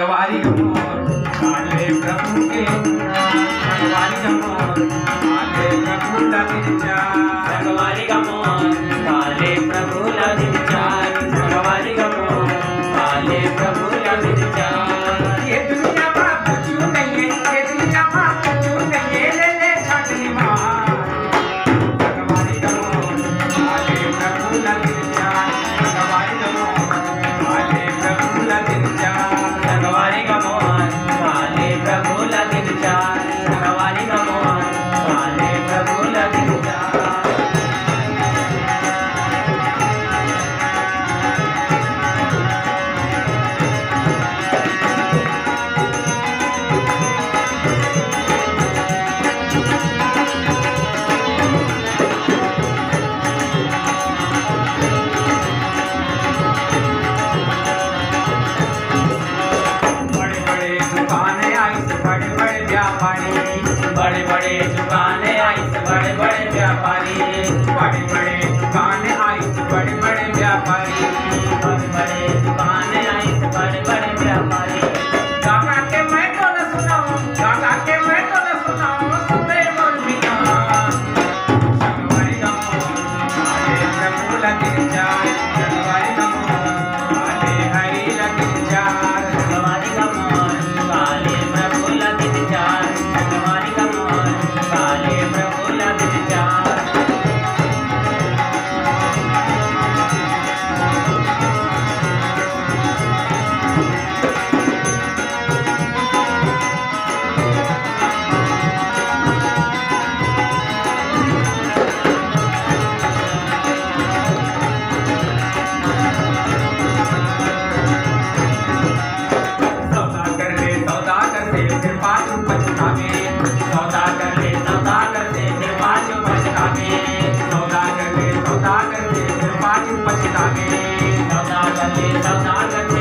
संगवारी गमोर काले प्रभु के संगवारी गमोर काले प्रभु लगिन चार संगवारी गमोर काले प्रभु लगिन चार संगवारी गमोर काले प्रभु लगिन चार ये दुनिया में कुछ नहीं है ये दुनिया में कुछ नहीं है ले ले छाटनी मार संगवारी गमोर काले प्रभु लगिन चार संगवारी गमोर काले प्रभु लगिन चार संगवारी गमोर काले प्रभु लगिन चार संगवारी गमोर काले प्रभु लगिन चार बड़े बड़े दुकानें आई बड़े बड़े व्यापारी बड़े बड़े दुकानें आई बड़े बड़े व्यापारी बड़े बड़े दुकानें आई बड़े बड़े व्यापारी गागा के मैं तो न सुनाऊं गागा के मैं तो न सुनाऊं सुबह मोर बिना संगवारी गमोर काले प्रभु लगिन चार संगवारी गमोर काले हरि लगिन चार संगवारी गमोर काले प्रभु लगिन चार संगवारी गमोर काले प्रभु लगिन चार सौदागर से फिर पाछू पछतावे सौदागर से फिर पाछू पछतावे सौदागर से